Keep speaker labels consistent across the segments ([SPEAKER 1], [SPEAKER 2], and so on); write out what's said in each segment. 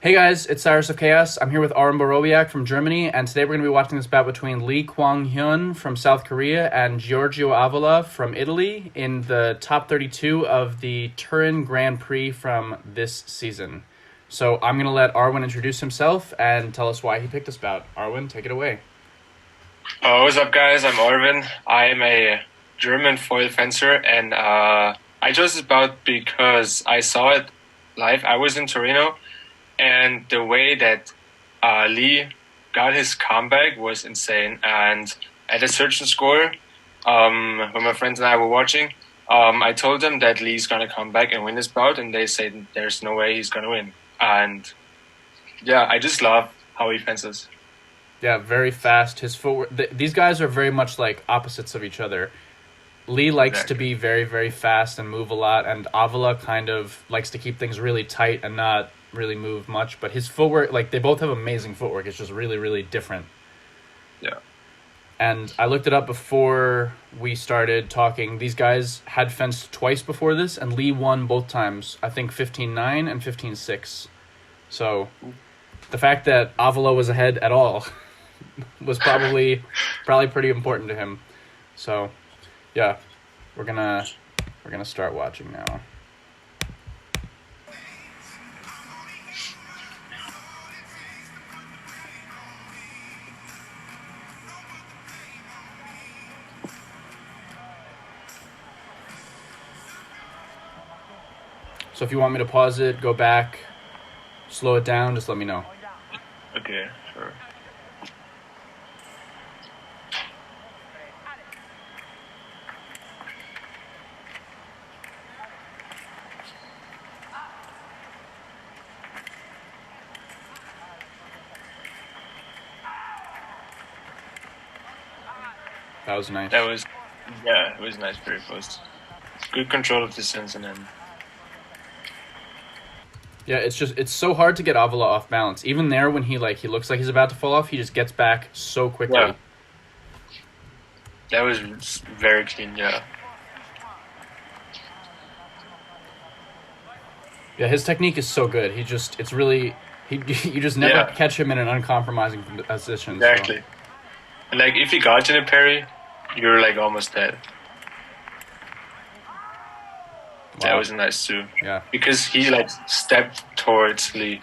[SPEAKER 1] Hey guys, it's Cyrus of Chaos. I'm here with Arwen Borowiak from Germany, and today we're going to be watching this bout between Kwanghyun from South Korea and Giorgio Avola from Italy in the top 32 of the Turin Grand Prix from this season. So I'm going to let Arwen introduce himself and tell us why he picked this bout. Arwen, take it away.
[SPEAKER 2] What's up, guys? I'm Arwen. I'm a German foil fencer, and I chose this bout because I saw it live. I was in Torino, and the way that Lee got his comeback was insane. And at a certain score, when my friends and I were watching, I told them that Lee's gonna come back and win this bout, and they said there's no way he's gonna win. And yeah, I just love how he fences.
[SPEAKER 1] Yeah, very fast. His footwork. These guys are very much like opposites of each other. Lee likes to
[SPEAKER 2] Exactly.
[SPEAKER 1] be very, very fast and move a lot, and Avila kind of likes to keep things really tight and not really move much. But his footwork, like they both have amazing footwork. It's just really, really different.
[SPEAKER 2] Yeah.
[SPEAKER 1] And I looked it up before we started talking. These guys had fenced twice before this, and Lee won both times. I think 15-9 and 15-6. So the fact that Avila was ahead at all was probably pretty important to him. So yeah, we're gonna start watching now. So if you want me to pause it, go back, slow it down, just let me know.
[SPEAKER 2] Okay. Sure.
[SPEAKER 1] That was nice.
[SPEAKER 2] That was, yeah, it was nice very post. Good control of distance, and then
[SPEAKER 1] Yeah, it's so hard to get Avila off balance. Even there, when he looks like he's about to fall off, he just gets back so quickly.
[SPEAKER 2] yeah, that was very clean. Yeah,
[SPEAKER 1] Yeah, his technique is so good. It's really he you just never
[SPEAKER 2] yeah,
[SPEAKER 1] catch him in an uncompromising position. So
[SPEAKER 2] exactly. And like if you got in a parry, you're like almost dead. That
[SPEAKER 1] wow,
[SPEAKER 2] was nice too,
[SPEAKER 1] yeah,
[SPEAKER 2] because he like stepped towards Lee.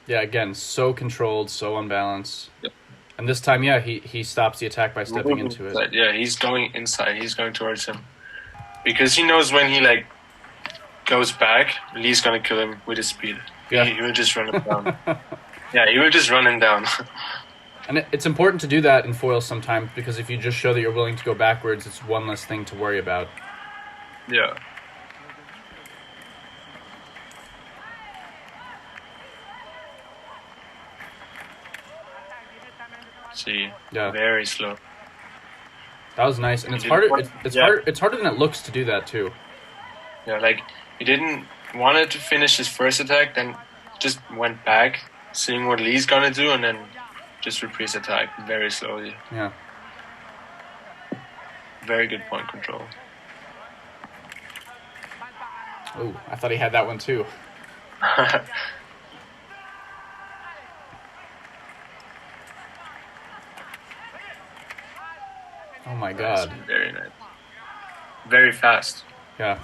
[SPEAKER 1] yeah. Again, so controlled, so unbalanced. And this time, yeah, he stops the attack by stepping into it.
[SPEAKER 2] But yeah, he's going inside. He's going towards him because he knows when he like goes back, Lee's gonna kill him with his speed.
[SPEAKER 1] Yeah.
[SPEAKER 2] He will just run him down. Yeah, he will just run him down.
[SPEAKER 1] And it's important to do that in foils sometimes because if you just show that you're willing to go backwards, it's one less thing to worry about.
[SPEAKER 2] Yeah. See,
[SPEAKER 1] Yeah,
[SPEAKER 2] very slow.
[SPEAKER 1] that was nice, and
[SPEAKER 2] He
[SPEAKER 1] it's
[SPEAKER 2] didn't
[SPEAKER 1] harder.
[SPEAKER 2] want,
[SPEAKER 1] It's
[SPEAKER 2] yeah,
[SPEAKER 1] harder. It's harder than it looks to do that too.
[SPEAKER 2] yeah, like he didn't wanted to finish his first attack, then just went back, seeing what Lee's gonna do, and then just reprise attack very slowly.
[SPEAKER 1] Yeah.
[SPEAKER 2] Very good point control.
[SPEAKER 1] Oh, I thought he had that one too. Oh my
[SPEAKER 2] Nice,
[SPEAKER 1] god.
[SPEAKER 2] very nice, very fast.
[SPEAKER 1] Yeah.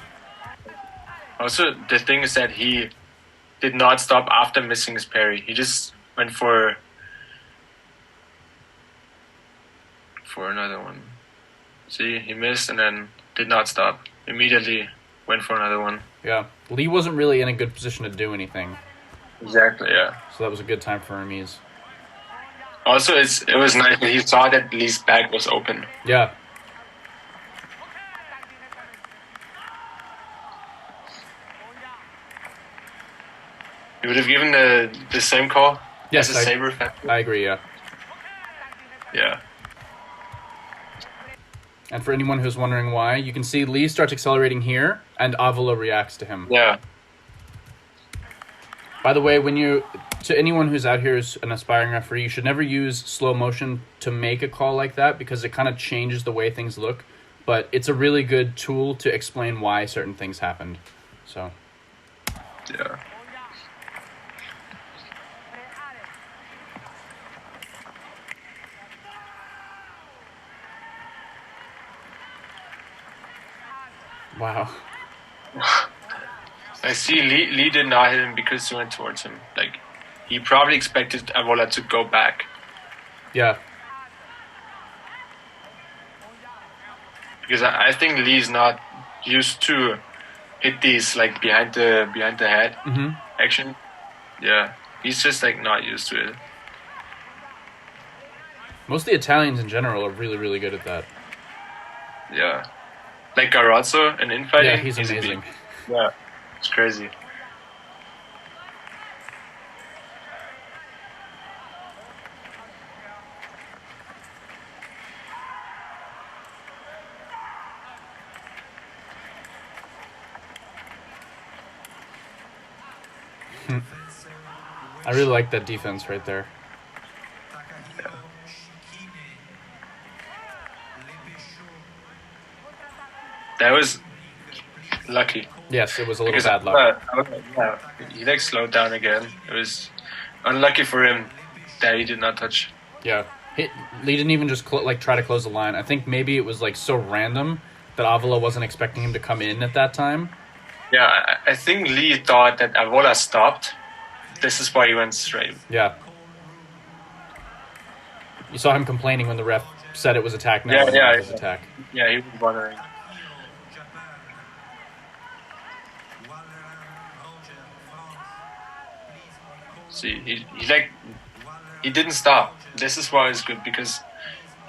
[SPEAKER 2] Also, the thing is that he did not stop after missing his parry. He just went for another one. See, he missed and then did not stop. Immediately went for another one.
[SPEAKER 1] Yeah. Lee wasn't really in a good position to do anything,
[SPEAKER 2] Exactly, yeah.
[SPEAKER 1] so that was a good time for Hermes.
[SPEAKER 2] Also, it was nice that he saw that Lee's back was open.
[SPEAKER 1] Yeah.
[SPEAKER 2] He would have given the same call
[SPEAKER 1] Yes,
[SPEAKER 2] as a saber fan.
[SPEAKER 1] I agree. Yeah.
[SPEAKER 2] Yeah,
[SPEAKER 1] And for anyone who's wondering why, you can see Lee starts accelerating here, and Avila reacts to him.
[SPEAKER 2] yeah.
[SPEAKER 1] By the way, to anyone who's out here as an aspiring referee, you should never use slow motion to make a call like that because it kind of changes the way things look. But it's a really good tool to explain why certain things happened. So,
[SPEAKER 2] Yeah.
[SPEAKER 1] wow.
[SPEAKER 2] I see Lee did not hit him because he went towards him. Like, he probably expected Avola to go back.
[SPEAKER 1] Yeah.
[SPEAKER 2] Because I think Lee's not used to hit these like behind the head action. Yeah. He's just like not used to it.
[SPEAKER 1] Most of the Italians in general are really, really good at that.
[SPEAKER 2] Yeah. Like Garazzo in infighting.
[SPEAKER 1] Yeah, he's amazing.
[SPEAKER 2] Yeah. It's crazy.
[SPEAKER 1] I really like that defense right there.
[SPEAKER 2] Yeah. That was lucky.
[SPEAKER 1] Yes, it was a little bad luck.
[SPEAKER 2] Yeah, he like slowed down again. It was unlucky for him that he did not touch.
[SPEAKER 1] Yeah. Lee didn't even just try to close the line. I think maybe it was like so random that Avola wasn't expecting him to come in at that time.
[SPEAKER 2] Yeah, I think Lee thought that Avola stopped. This is why he went straight.
[SPEAKER 1] Yeah. You saw him complaining when the ref said it was attack. Now it was attack.
[SPEAKER 2] Yeah, he was wondering. See, he didn't stop. This is why it's good because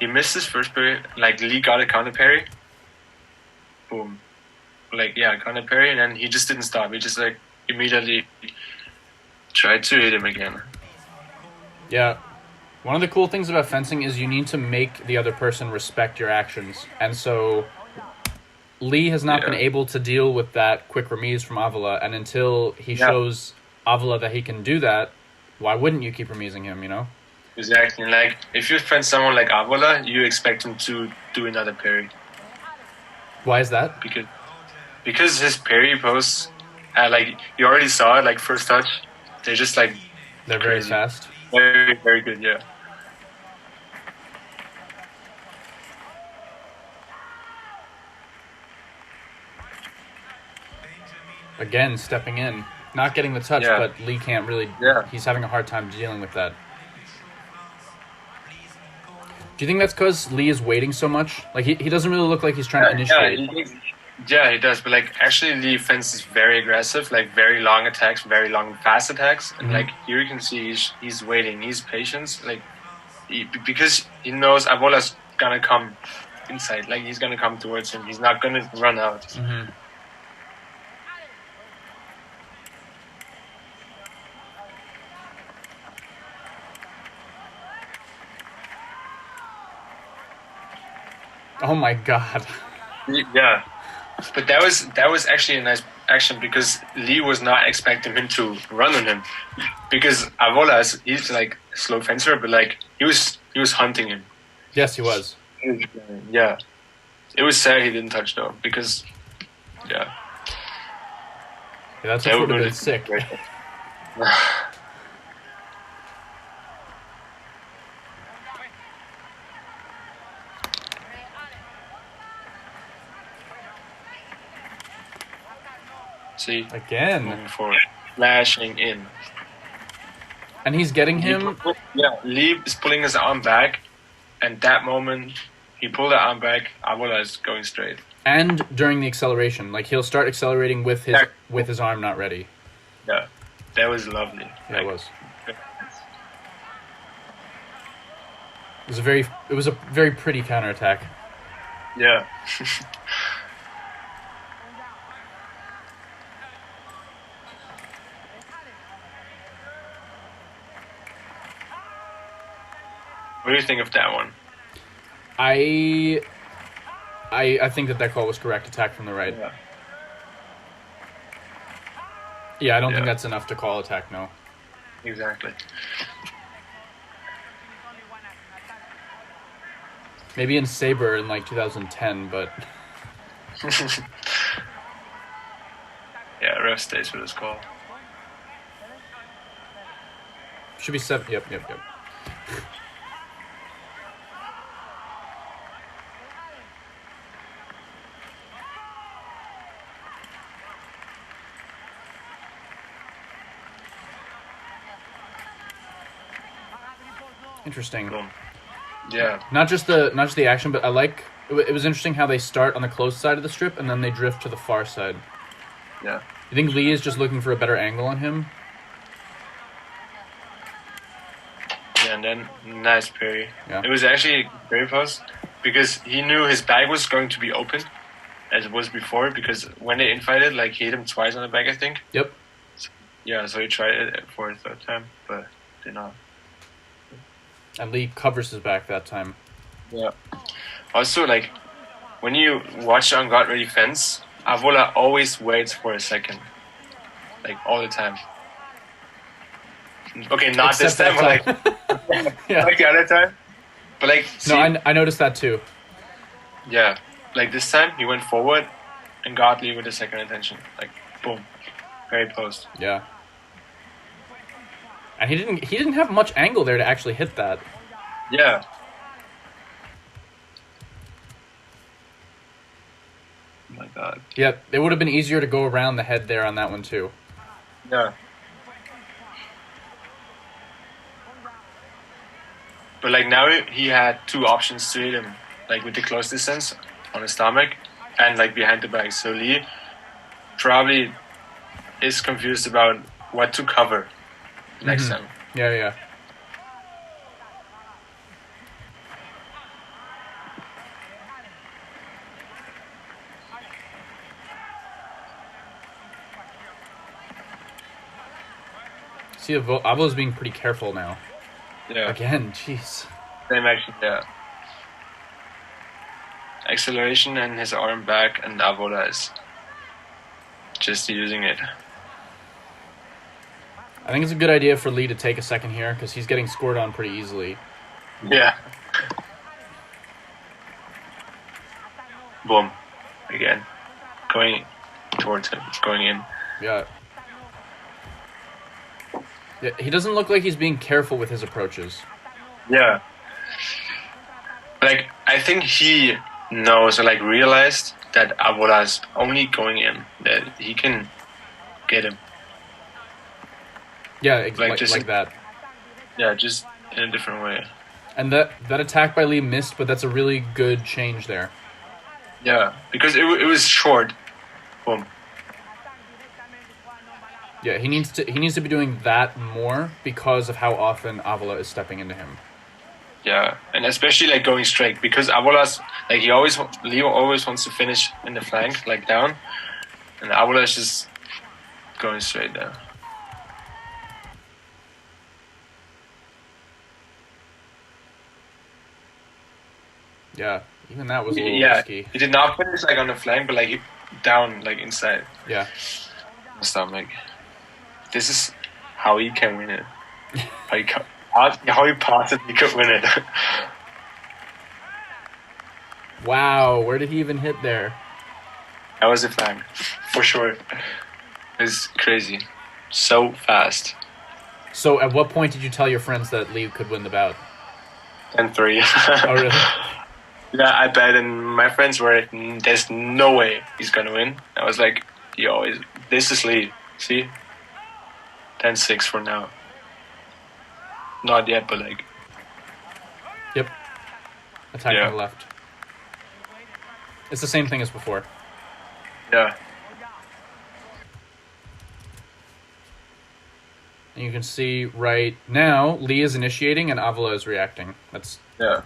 [SPEAKER 2] he missed his first parry. Like Lee got a counter parry. Boom. Counter parry, and then he just didn't stop. He just like immediately tried to hit him again.
[SPEAKER 1] Yeah. One of the cool things about fencing is you need to make the other person respect your actions. And so Lee has not been able to deal with that quick remise from Avola, and until he shows Avola that he can do that, why wouldn't you keep remising him, you know?
[SPEAKER 2] Exactly. Like, if you fence someone like Avola, you expect him to do another parry.
[SPEAKER 1] Why is that?
[SPEAKER 2] Because his parry posts, you already saw it, like, first touch, they're just, like...
[SPEAKER 1] They're very fast.
[SPEAKER 2] Very, very good, yeah.
[SPEAKER 1] Again, stepping in. Not getting the touch, but Lee can't really...
[SPEAKER 2] Yeah.
[SPEAKER 1] He's having a hard time dealing with that. Do you think that's because Lee is waiting so much? Like, he doesn't really look like he's trying to initiate.
[SPEAKER 2] Yeah, he does. But, like, actually, Lee fences very aggressive, like, very long attacks, very long, fast attacks. And, like, here you can see he's waiting. He's patient. Like, because he knows Avola's gonna come inside. Like, he's gonna come towards him. He's not gonna run out.
[SPEAKER 1] Mm-hmm. Oh my god.
[SPEAKER 2] Yeah. But that was actually a nice action because Lee was not expecting him to run on him. Because Avola he's like a slow fencer, but like he was hunting him.
[SPEAKER 1] Yes, he was.
[SPEAKER 2] Yeah. It was sad he didn't touch though, because
[SPEAKER 1] yeah, that's what would have been sick.
[SPEAKER 2] See,
[SPEAKER 1] again,
[SPEAKER 2] moving forward, flashing in,
[SPEAKER 1] and he's getting him.
[SPEAKER 2] Lee is pulling his arm back, and that moment he pulled the arm back. Avola is going straight.
[SPEAKER 1] And during the acceleration, like he'll start accelerating with his arm not ready.
[SPEAKER 2] Yeah, that was lovely.
[SPEAKER 1] Yeah, it was. It was a very pretty counterattack.
[SPEAKER 2] Yeah. What do you think of that one?
[SPEAKER 1] I think that call was correct. Attack from the right.
[SPEAKER 2] Yeah.
[SPEAKER 1] Yeah, I don't think that's enough to call attack, no.
[SPEAKER 2] Exactly.
[SPEAKER 1] Maybe in Saber in like 2010, but...
[SPEAKER 2] Yeah, ref stays with his call.
[SPEAKER 1] Should be 7. Yep. Interesting.
[SPEAKER 2] Cool. Yeah.
[SPEAKER 1] Not just the action, but I like... It was interesting how they start on the close side of the strip, and then they drift to the far side.
[SPEAKER 2] Yeah.
[SPEAKER 1] You think Lee is just looking for a better angle on him?
[SPEAKER 2] Yeah, and then nice parry.
[SPEAKER 1] Yeah.
[SPEAKER 2] It was actually very close because he knew his back was going to be open, as it was before. Because when they infighted, like he hit him twice on the back, I think.
[SPEAKER 1] Yep.
[SPEAKER 2] Yeah, so he tried it for a third time, but did not.
[SPEAKER 1] And Lee covers his back that time.
[SPEAKER 2] Yeah. Also, like when you watch on God Ready Fence, Avola always waits for a second, like all the time. Okay, not
[SPEAKER 1] Except
[SPEAKER 2] this time, but like,
[SPEAKER 1] yeah.
[SPEAKER 2] like the other time. But like, see,
[SPEAKER 1] No, I noticed that too.
[SPEAKER 2] yeah, like this time he went forward and got Lee with the second attention. Like, boom, very post.
[SPEAKER 1] Yeah. And he didn't have much angle there to actually hit that.
[SPEAKER 2] Yeah. Oh my God.
[SPEAKER 1] Yeah, it would have been easier to go around the head there on that one too.
[SPEAKER 2] Yeah. But like now he had two options to hit him, like with the close distance on his stomach and like behind the back. So Lee probably is confused about what to cover next time.
[SPEAKER 1] Yeah. See, Avola's being pretty careful now.
[SPEAKER 2] Yeah.
[SPEAKER 1] Again, jeez.
[SPEAKER 2] Same action, yeah. Acceleration and his arm back, and Avola is just using it.
[SPEAKER 1] I think it's a good idea for Lee to take a second here because he's getting scored on pretty easily.
[SPEAKER 2] Yeah. Boom. Again. Going towards him. Going in.
[SPEAKER 1] Yeah. Yeah, he doesn't look like he's being careful with his approaches.
[SPEAKER 2] Yeah. Like, I think he knows or like realized that Avola's only going in, that he can get him.
[SPEAKER 1] Yeah, like that.
[SPEAKER 2] Yeah, just in a different way.
[SPEAKER 1] And that attack by Lee missed, but that's a really good change there.
[SPEAKER 2] Yeah, because it was short. Boom.
[SPEAKER 1] Yeah, he needs to be doing that more because of how often Avola is stepping into him.
[SPEAKER 2] Yeah, and especially like going straight because Avola's like Leo always wants to finish in the flank, like down, and Avola is just going straight down.
[SPEAKER 1] Yeah, even that was a little risky.
[SPEAKER 2] He did not finish like on the flank, but like down, like inside.
[SPEAKER 1] Yeah.
[SPEAKER 2] Stomach. This is how he can win it. How he possibly could win it.
[SPEAKER 1] Wow, where did he even hit there?
[SPEAKER 2] That was a flank, for sure. It's crazy. So fast.
[SPEAKER 1] So at what point did you tell your friends that Lee could win the bout?
[SPEAKER 2] 10-3.
[SPEAKER 1] Oh, really?
[SPEAKER 2] Yeah, I bet, and my friends were like, there's no way he's gonna win. I was like, this is Lee. See? 10-6 for now. Not yet, but like...
[SPEAKER 1] Yep. Attack on the left. It's the same thing as before.
[SPEAKER 2] Yeah.
[SPEAKER 1] And you can see right now, Lee is initiating and Avola is reacting. That's a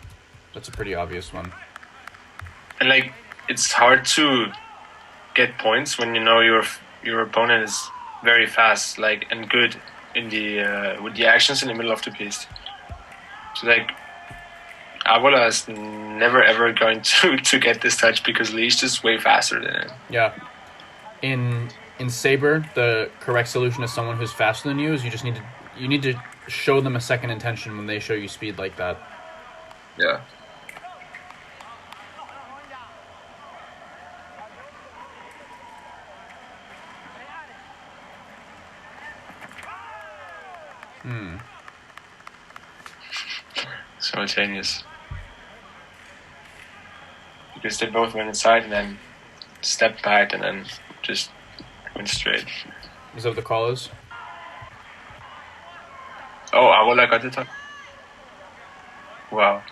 [SPEAKER 1] pretty obvious one.
[SPEAKER 2] And like, it's hard to get points when you know your opponent is very fast, like, and good in the with the actions in the middle of the piece. So like, Avola is never ever going to get this touch because Lee's just way faster than him.
[SPEAKER 1] Yeah. In in Saber, the correct solution is someone who's faster than you is you need to show them a second intention when they show you speed like that.
[SPEAKER 2] Yeah. Simultaneous. Because they both went inside and then stepped back and then just went straight.
[SPEAKER 1] Is that what the call is?
[SPEAKER 2] Oh, Avola got the top. Wow.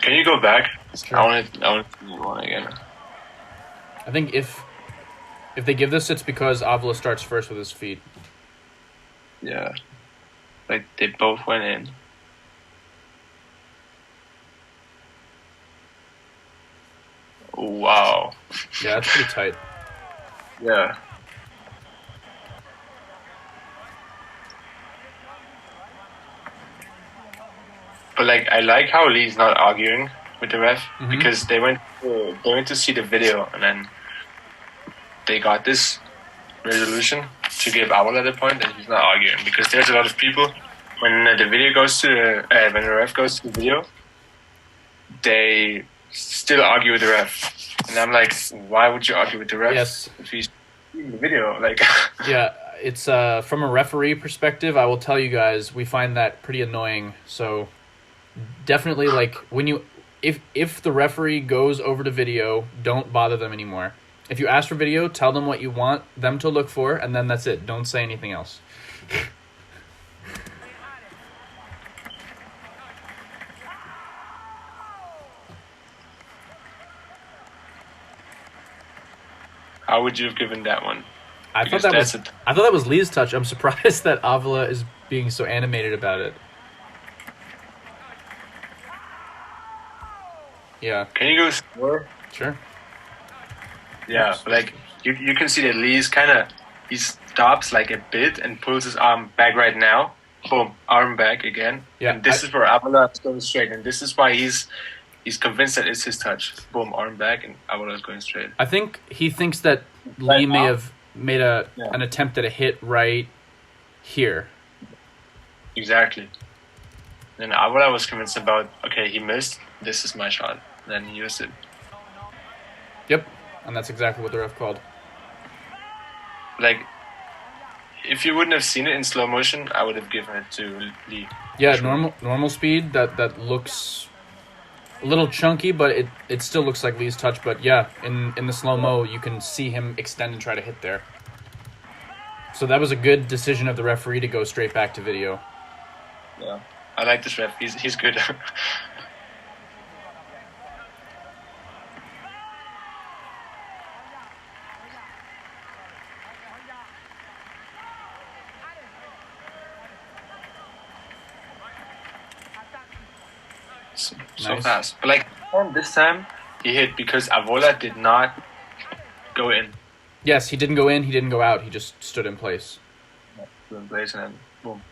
[SPEAKER 2] Can you go back?
[SPEAKER 1] Sure.
[SPEAKER 2] I want to see one again.
[SPEAKER 1] I think if they give this, it's because Avola starts first with his feet.
[SPEAKER 2] Yeah. Like, they both went in. Wow.
[SPEAKER 1] Yeah, that's pretty tight.
[SPEAKER 2] Yeah. But like, I like how Lee's not arguing with the ref because they went to see the video and then they got this resolution to give Avola the point, and he's not arguing because there's a lot of people when the video goes to when the ref goes to the video, they still argue with the ref, and I'm like, why would you argue with the ref?
[SPEAKER 1] Yes.
[SPEAKER 2] If he's in the video, like.
[SPEAKER 1] Yeah, it's from a referee perspective, I will tell you guys, we find that pretty annoying. So definitely, like, when you if the referee goes over to video, don't bother them anymore. If you ask for video, tell them what you want them to look for, and then that's it. Don't say anything else.
[SPEAKER 2] How would you have given that one?
[SPEAKER 1] I thought that was Lee's touch. I'm surprised that Avola is being so animated about it. Yeah.
[SPEAKER 2] Can you go slower?
[SPEAKER 1] Sure.
[SPEAKER 2] Yeah,
[SPEAKER 1] Oops.
[SPEAKER 2] like you can see that Lee's he stops like a bit and pulls his arm back right now. Boom, arm back again.
[SPEAKER 1] Yeah,
[SPEAKER 2] and this is where Avola is going straight, and this is why he's convinced that it's his touch. Boom, arm back, and Avola is going straight.
[SPEAKER 1] I think he thinks that Lee may have made an attempt at a hit right here.
[SPEAKER 2] Exactly. And Avola was convinced about, okay, he missed. This is my shot. Then he used it.
[SPEAKER 1] Yep, and that's exactly what the ref called.
[SPEAKER 2] Like, if you wouldn't have seen it in slow motion, I would have given it to Lee.
[SPEAKER 1] Yeah, sure. normal speed. That looks a little chunky, but it still looks like Lee's touch. But yeah, in the slow mo, you can see him extend and try to hit there. So that was a good decision of the referee to go straight back to video.
[SPEAKER 2] Yeah, I like this ref. He's good. So
[SPEAKER 1] Nice.
[SPEAKER 2] fast. But like this time, he hit because Avola did not go in.
[SPEAKER 1] Yes, he didn't go in. He didn't go out. He just stood in place.
[SPEAKER 2] In place and then boom.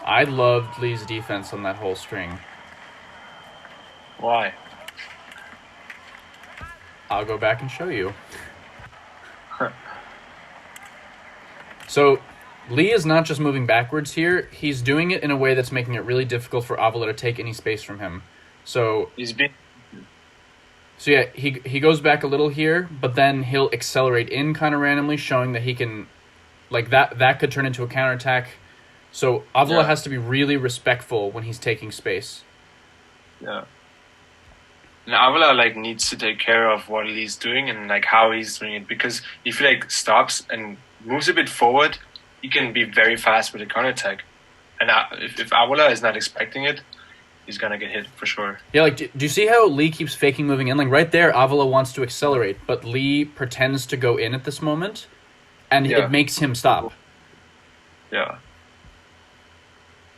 [SPEAKER 1] I loved Lee's defense on that whole string.
[SPEAKER 2] Why?
[SPEAKER 1] I'll go back and show you. So, Lee is not just moving backwards here. He's doing it in a way that's making it really difficult for Avola to take any space from him. So yeah, he goes back a little here, but then he'll accelerate in kind of randomly, showing that he can, like, that could turn into a counterattack. So Avola has to be really respectful when he's taking space.
[SPEAKER 2] Yeah. And Avola like needs to take care of what Lee's doing and like how he's doing it, because if he like stops and moves a bit forward, he can be very fast with a counterattack. And if Avola is not expecting it, he's gonna get hit for sure.
[SPEAKER 1] Yeah, like do you see how Lee keeps faking moving in? Like right there, Avola wants to accelerate, but Lee pretends to go in at this moment, and it makes him stop.
[SPEAKER 2] Yeah.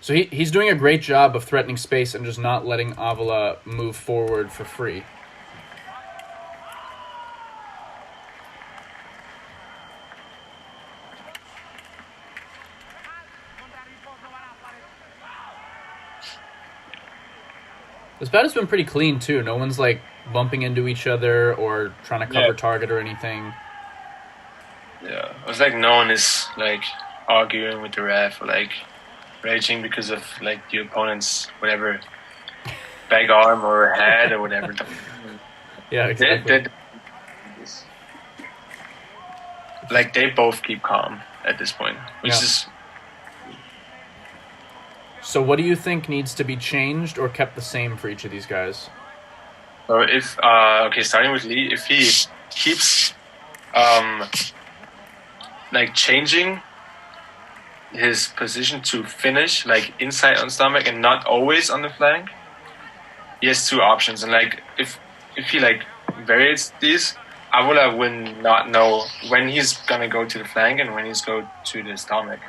[SPEAKER 1] So he's doing a great job of threatening space and just not letting Avola move forward for free. This bout has been pretty clean too. No one's like bumping into each other or trying to cover target or anything.
[SPEAKER 2] Yeah, it was like no one is like arguing with the ref or like raging because of like the opponent's whatever back arm or head or whatever.
[SPEAKER 1] Yeah, exactly.
[SPEAKER 2] Like they both keep calm at this point, which is.
[SPEAKER 1] So what do you think needs to be changed or kept the same for each of these guys?
[SPEAKER 2] So if starting with Lee, if he keeps like changing his position to finish like inside on stomach and not always on the flank, he has two options. And like if he like varies these, Avola will not know when he's gonna go to the flank and when he's go to the stomach.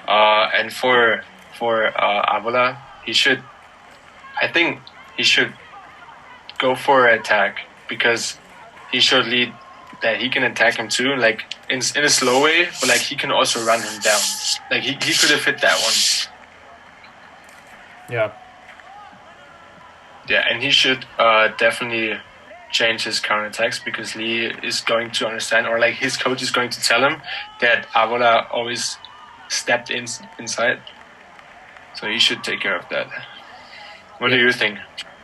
[SPEAKER 2] And for Avola, I think he should go for an attack because he showed Lee that he can attack him too, like in a slow way, but like he can also run him down. Like he could have hit that one.
[SPEAKER 1] Yeah.
[SPEAKER 2] Yeah, and he should definitely change his counterattacks because Lee is going to understand, or like his coach is going to tell him that Avola always stepped inside. So he should take care of that. What do you think?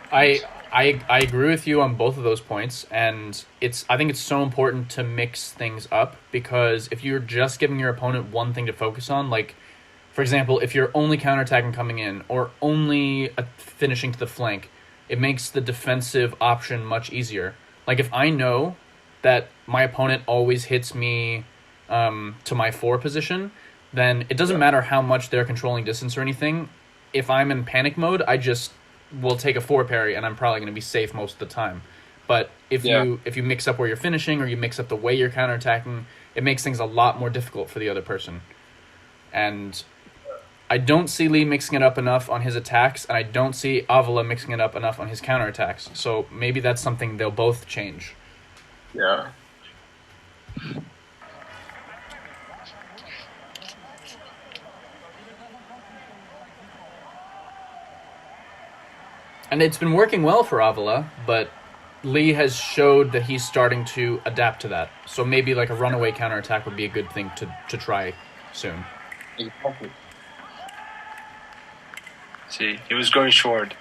[SPEAKER 1] I agree with you on both of those points, and I think it's so important to mix things up because if you're just giving your opponent one thing to focus on, like for example, if you're only counterattacking coming in or only finishing to the flank, it makes the defensive option much easier. Like if I know that my opponent always hits me to my 4 position, then it doesn't matter how much they're controlling distance or anything. If I'm in panic mode, I just will take a 4 parry and I'm probably going to be safe most of the time. But if you mix up where you're finishing or you mix up the way you're counterattacking, it makes things a lot more difficult for the other person. And I don't see Lee mixing it up enough on his attacks, and I don't see Avola mixing it up enough on his counterattacks. So maybe that's something they'll both change.
[SPEAKER 2] Yeah.
[SPEAKER 1] And it's been working well for Avola, but Lee has showed that he's starting to adapt to that. So maybe like a runaway counterattack would be a good thing to try soon.
[SPEAKER 2] Exactly. See, he was going short.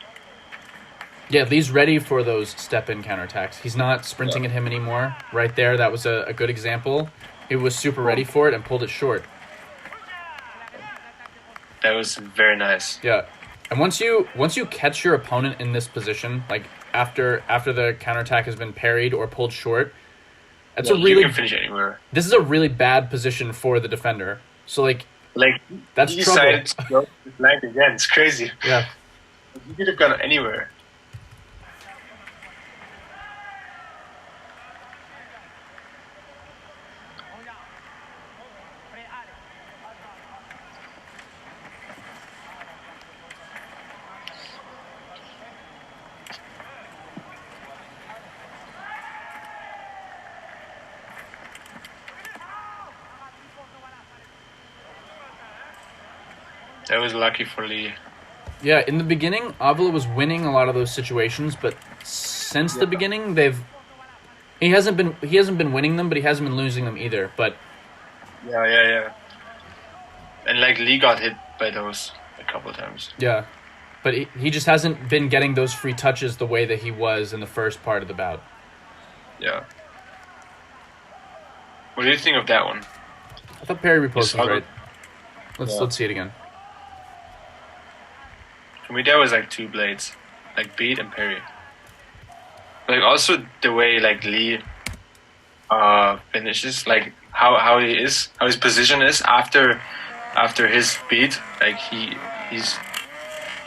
[SPEAKER 1] Yeah, Lee's ready for those step-in counterattacks. He's not sprinting at him anymore. Right there, that was a good example. He was super ready for it and pulled it short.
[SPEAKER 2] That was very nice.
[SPEAKER 1] Yeah. And once you catch your opponent in this position, like after the counterattack has been parried or pulled short,
[SPEAKER 2] you can finish anywhere.
[SPEAKER 1] This is a really bad position for the defender. So like that's
[SPEAKER 2] he
[SPEAKER 1] trouble.
[SPEAKER 2] Decided to go to the flank again. It's crazy.
[SPEAKER 1] Yeah.
[SPEAKER 2] He could have gone anywhere. That was lucky for Lee.
[SPEAKER 1] Yeah, in the beginning, Avola was winning a lot of those situations, but since the beginning, he hasn't been winning them, but he hasn't been losing them either. But
[SPEAKER 2] yeah. And like Lee got hit by those a couple of times.
[SPEAKER 1] Yeah, but he just hasn't been getting those free touches the way that he was in the first part of the bout.
[SPEAKER 2] Yeah. What do you think of that one?
[SPEAKER 1] I thought parry riposte was right. Let's see it again.
[SPEAKER 2] For me, that was like 2 blades, like beat and parry. Like also the way like Lee finishes, like how his position is after his beat. Like he's.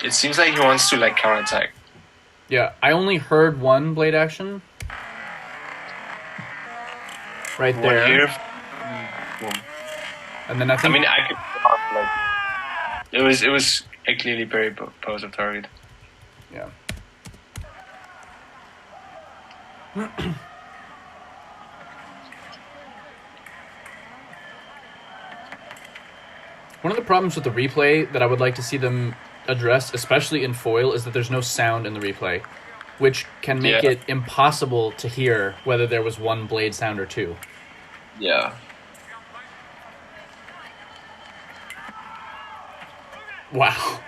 [SPEAKER 2] It seems like he wants to like counterattack.
[SPEAKER 1] Yeah, I only heard one blade action. Right there. And then I
[SPEAKER 2] I
[SPEAKER 1] think
[SPEAKER 2] mean, I could like it was a clearly very positive target.
[SPEAKER 1] yeah. One of the problems with the replay that I would like to see them address, especially in foil, is that there's no sound in the replay, which can make it impossible to hear whether there was one blade sound or two.
[SPEAKER 2] Yeah.
[SPEAKER 1] Wow.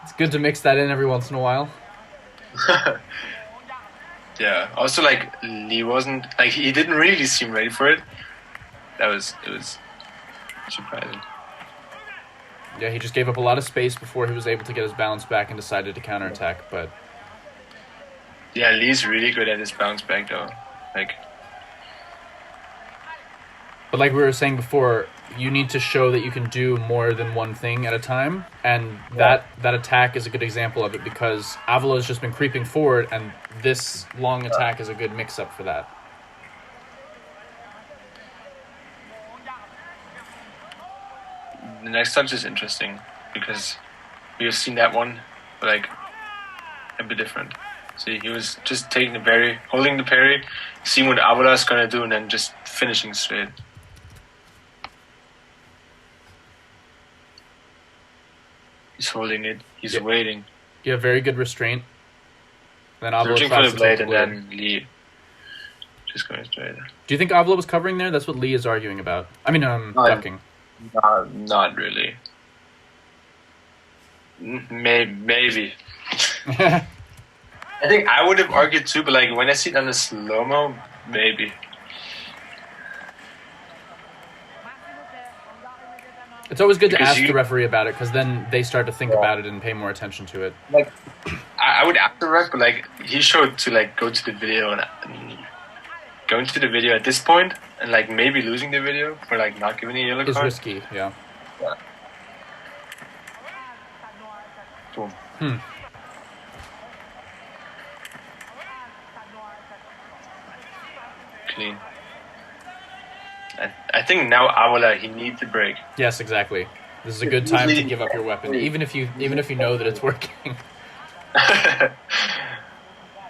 [SPEAKER 1] It's good to mix that in every once in a while.
[SPEAKER 2] Yeah. Also, like Lee wasn't like he didn't really seem ready for it. It was surprising.
[SPEAKER 1] Yeah, he just gave up a lot of space before he was able to get his balance back and decided to counterattack, but
[SPEAKER 2] Yeah, Lee's really good at his bounce back though.
[SPEAKER 1] But like we were saying before, you need to show that you can do more than one thing at a time, and that attack is a good example of it because Avola has just been creeping forward, and this long attack is a good mix-up for that.
[SPEAKER 2] The next touch is interesting because we have seen that one, but like a bit different. See, he was just taking the parry, holding the parry, seeing what Avola is gonna do, and then just finishing straight. He's holding it. He's waiting.
[SPEAKER 1] You have very good restraint. Then Avola
[SPEAKER 2] Searching for
[SPEAKER 1] tries
[SPEAKER 2] the
[SPEAKER 1] to take
[SPEAKER 2] blade,
[SPEAKER 1] the
[SPEAKER 2] and
[SPEAKER 1] blade.
[SPEAKER 2] then Lee just going straight.
[SPEAKER 1] Do you think Avola was covering there? That's what Lee is arguing about. I mean, ducking.
[SPEAKER 2] Not really. Maybe. I think I would have argued too, but like when I see it on the slow mo, maybe.
[SPEAKER 1] It's always good to
[SPEAKER 2] Because
[SPEAKER 1] ask the referee about it because then they start to think about it and pay more attention to it.
[SPEAKER 2] Like, I would ask the ref, but like he showed to like go to the video and going to the video at this point and like maybe losing the video for like not giving a yellow
[SPEAKER 1] It's
[SPEAKER 2] card.
[SPEAKER 1] risky, yeah.
[SPEAKER 2] Boom. Clean. I think now Avola, he needs a break.
[SPEAKER 1] Yes, exactly. This is a good time to give up your weapon, even if you know that it's working.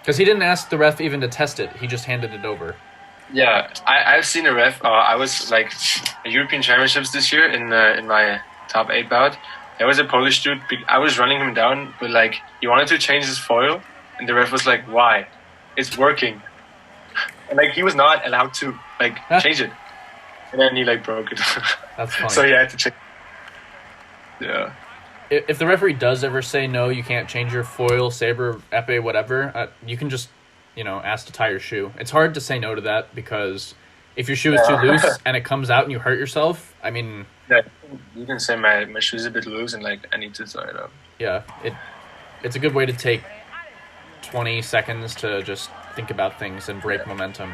[SPEAKER 1] Because he didn't ask the ref even to test it; he just handed it over.
[SPEAKER 2] Yeah, I've seen a ref. I was like at European Championships this year in my top 8 bout. There was a Polish dude. I was running him down, but like he wanted to change his foil, and the ref was like, "Why? It's working." And like he was not allowed to like change it, and then he like broke it.
[SPEAKER 1] That's funny.
[SPEAKER 2] So he had to change. Yeah.
[SPEAKER 1] If the referee does ever say no, you can't change your foil, saber, epee, whatever, you can just, ask to tie your shoe. It's hard to say no to that because if your shoe is too loose and it comes out and you hurt yourself, I mean...
[SPEAKER 2] Yeah, you can say my shoe's a bit loose and like I need to tie it up.
[SPEAKER 1] Yeah, it's a good way to take 20 seconds to just think about things and break momentum.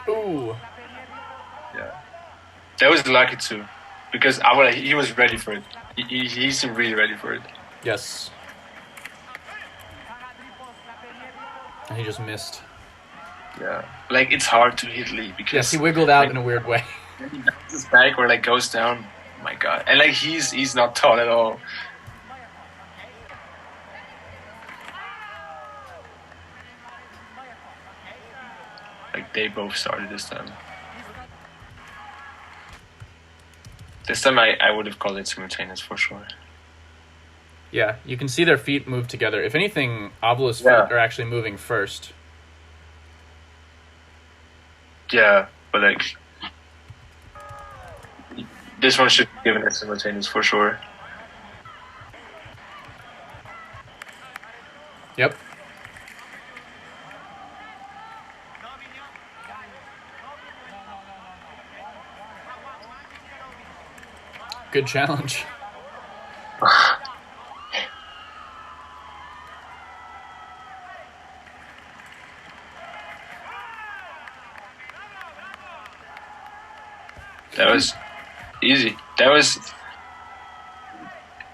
[SPEAKER 1] Ooh.
[SPEAKER 2] Yeah. That was lucky too, because Avola, he was ready for it. He seemed really ready for it.
[SPEAKER 1] Yes. And he just missed.
[SPEAKER 2] Yeah. Like, it's hard to hit Lee because...
[SPEAKER 1] Yes, he wiggled out in a weird way.
[SPEAKER 2] He bounces back or like goes down. Oh my god. And like, he's not tall at all. Like, they both started this time. This time I would have called it simultaneous for sure.
[SPEAKER 1] Yeah, you can see their feet move together. If anything, Avola's feet are actually moving first.
[SPEAKER 2] Yeah, but like... This one should be given a simultaneous for sure.
[SPEAKER 1] Yep. Good challenge.
[SPEAKER 2] That was easy. That was...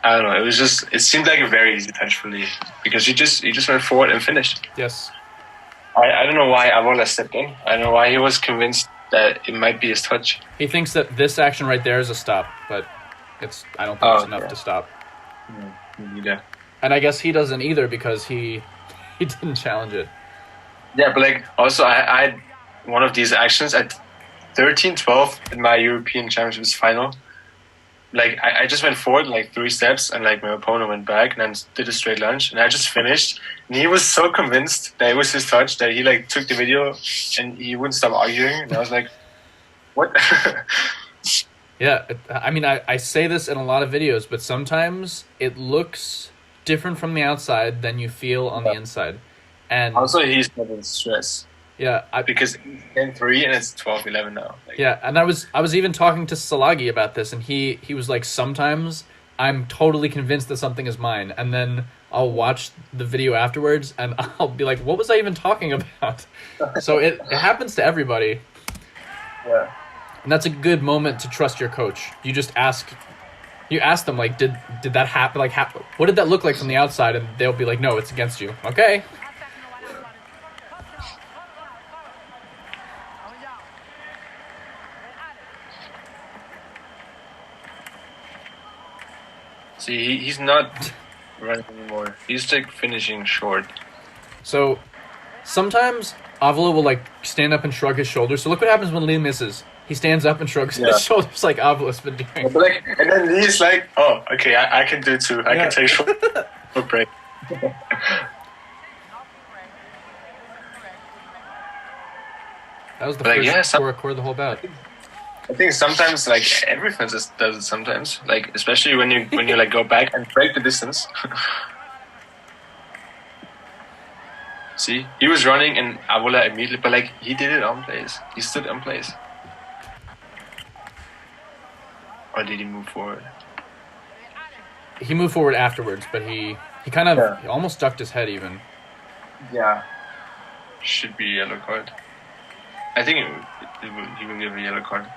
[SPEAKER 2] I don't know. It was just... It seemed like a very easy touch for Lee. Because he just went forward and finished.
[SPEAKER 1] Yes.
[SPEAKER 2] I don't know why Avola stepped in. I don't know why he was convinced that it might be his touch.
[SPEAKER 1] He thinks that this action right there is a stop, but I don't think it's enough to stop.
[SPEAKER 2] Me neither.
[SPEAKER 1] And I guess he doesn't either because he didn't challenge it.
[SPEAKER 2] Yeah, but like also I had one of these actions at 13-12 in my European Championships final. Like I just went forward like 3 steps and like my opponent went back and then did a straight lunge and I just finished and he was so convinced that it was his touch that he like took the video and he wouldn't stop arguing and I was like, what?
[SPEAKER 1] Yeah, I mean I say this in a lot of videos, but sometimes it looks different from the outside than you feel on the inside. And
[SPEAKER 2] also he's having stress.
[SPEAKER 1] Yeah,
[SPEAKER 2] because it's 10-3 and it's 12-11 now. Like,
[SPEAKER 1] yeah, and I was even talking to Salagi about this, and he was like, sometimes I'm totally convinced that something is mine, and then I'll watch the video afterwards, and I'll be like, what was I even talking about? So it happens to everybody.
[SPEAKER 2] Yeah.
[SPEAKER 1] And that's a good moment to trust your coach. You just ask them, like, did that happen? Like, what did that look like from the outside? And they'll be like, no, it's against you. Okay.
[SPEAKER 2] See, he's not running anymore. He's like finishing short.
[SPEAKER 1] So sometimes Avola will like stand up and shrug his shoulders. So look what happens when Lee misses. He stands up and shrugs his shoulders like Avola's been doing.
[SPEAKER 2] Yeah, but like, and then he's like, oh, okay, I can do it too. I can take short break.
[SPEAKER 1] That was the first score record the whole bout.
[SPEAKER 2] I think sometimes, like every fence does it sometimes, like especially when you like go back and break the distance. See, he was running and Avola immediately, but like he did it on place. He stood on place. Or did he move forward?
[SPEAKER 1] He moved forward afterwards, but he kind of he almost ducked his head even.
[SPEAKER 2] Yeah, should be a yellow card. I think he will give a yellow card.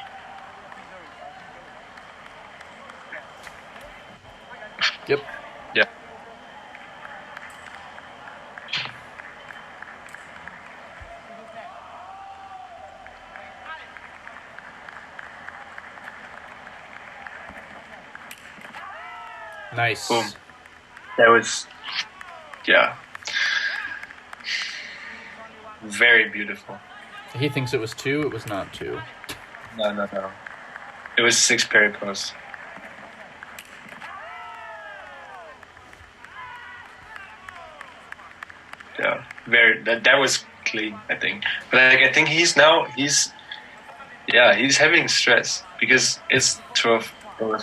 [SPEAKER 1] Yep.
[SPEAKER 2] Yeah.
[SPEAKER 1] Nice.
[SPEAKER 2] Boom. That was, very beautiful.
[SPEAKER 1] He thinks it was 2. It was not 2.
[SPEAKER 2] No. It was 6 parry posts. Yeah, that was clean, I think. But like, I think he's having stress because it's 12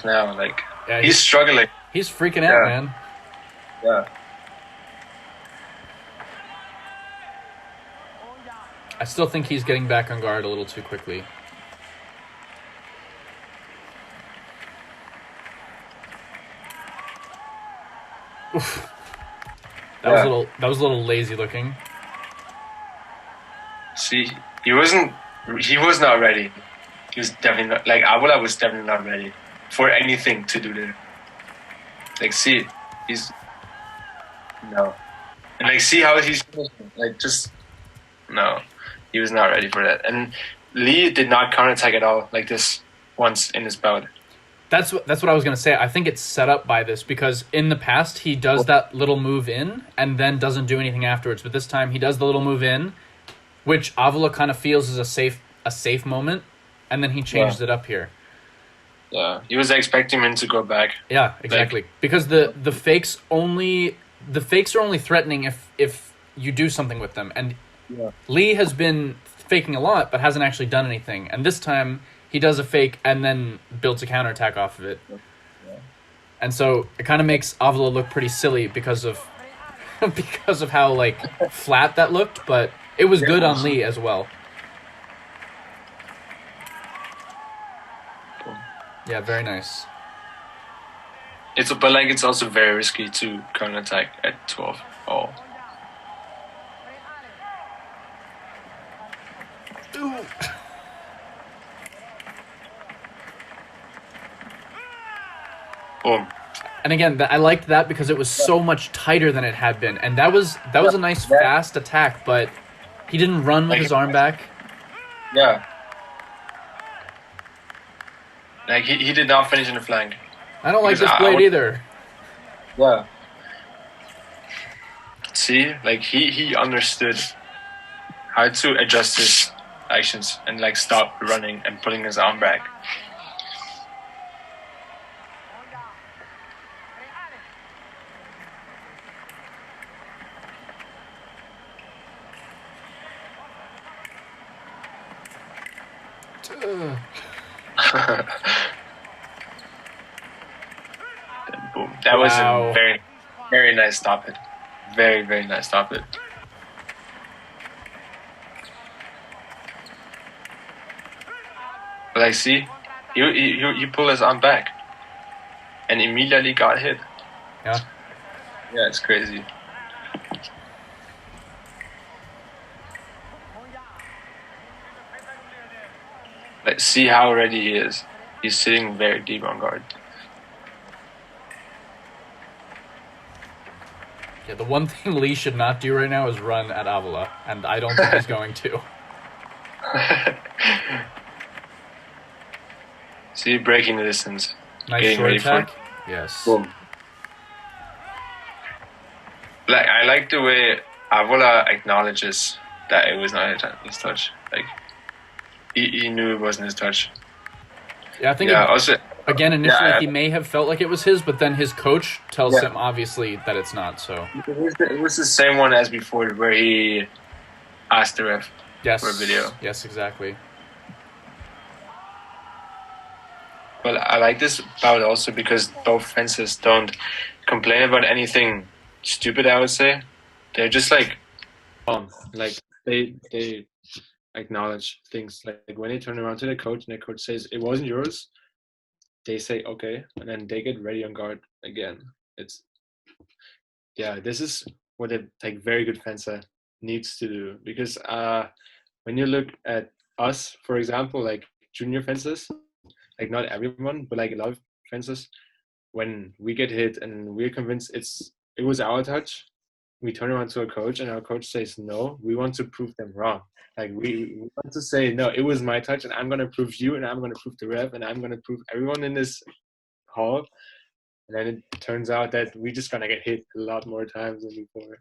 [SPEAKER 2] now. Like he's struggling.
[SPEAKER 1] He's freaking out, man.
[SPEAKER 2] Yeah.
[SPEAKER 1] I still think he's getting back on guard a little too quickly. Oof. That was a little lazy looking.
[SPEAKER 2] See, he was not ready. He was definitely not, like Avola was definitely not ready for anything to do there. Like, see, no. And like, see how he's like, just no. He was not ready for that. And Lee did not counterattack at all like this once in his bout.
[SPEAKER 1] That's what I was going to say. I think it's set up by this because in the past he does that little move in and then doesn't do anything afterwards. But this time he does the little move in, which Avola kind of feels is a safe moment, and then he changed it up here.
[SPEAKER 2] Yeah, he was expecting him to go back.
[SPEAKER 1] Yeah, exactly. Because the fakes are only threatening if you do something with them. And Lee has been faking a lot, but hasn't actually done anything. And this time he does a fake and then builds a counterattack off of it. Yeah. And so it kind of makes Avola look pretty silly because of how like flat that looked, but it was good on Lee as well. Yeah, very nice.
[SPEAKER 2] But it's also very risky to counterattack at 12. Oh.
[SPEAKER 1] Ooh.
[SPEAKER 2] Boom.
[SPEAKER 1] And again, I liked that because it was so much tighter than it had been, and that was a nice fast attack, but He didn't run with his arm back.
[SPEAKER 2] Yeah. Like he did not finish in the flank.
[SPEAKER 1] I don't like this blade either.
[SPEAKER 2] Yeah. See, like he understood how to adjust his actions and like stop running and pulling his arm back. Then boom. That was a very, very nice stop it. Very, very nice stop it. But I see, he pulled his arm back, and immediately got hit.
[SPEAKER 1] Yeah.
[SPEAKER 2] Yeah, it's crazy. Let's see how ready he is. He's sitting very deep on guard.
[SPEAKER 1] Yeah, the one thing Lee should not do right now is run at Avola, and I don't think he's going to.
[SPEAKER 2] See, breaking the distance.
[SPEAKER 1] Nice short attack. Yes.
[SPEAKER 2] Boom. Like I like the way Avola acknowledges that it was not his touch. Like he knew it wasn't his touch.
[SPEAKER 1] Yeah, I think. Again, initially he may have felt like it was his, but then his coach tells him obviously that it's not. So
[SPEAKER 2] it was the same one as before, where he asked the ref for a video.
[SPEAKER 1] Yes, exactly.
[SPEAKER 2] Well, I like this bout also because both fencers don't complain about anything stupid. I would say they're just like they acknowledge things. Like when they turn around to the coach and the coach says it wasn't yours, they say okay, and then they get ready on guard again. This is what a very good fencer needs to do, because when you look at us, for example, like junior fencers, like not everyone, but like a lot of fencers, when we get hit and we're convinced it was our touch, we turn around to a coach and our coach says no, we want to prove them wrong. Like we want to say no, it was my touch, and I'm going to prove you, and I'm going to prove the ref, and I'm going to prove everyone in this hall. And then it turns out that we're just going to get hit a lot more times than before.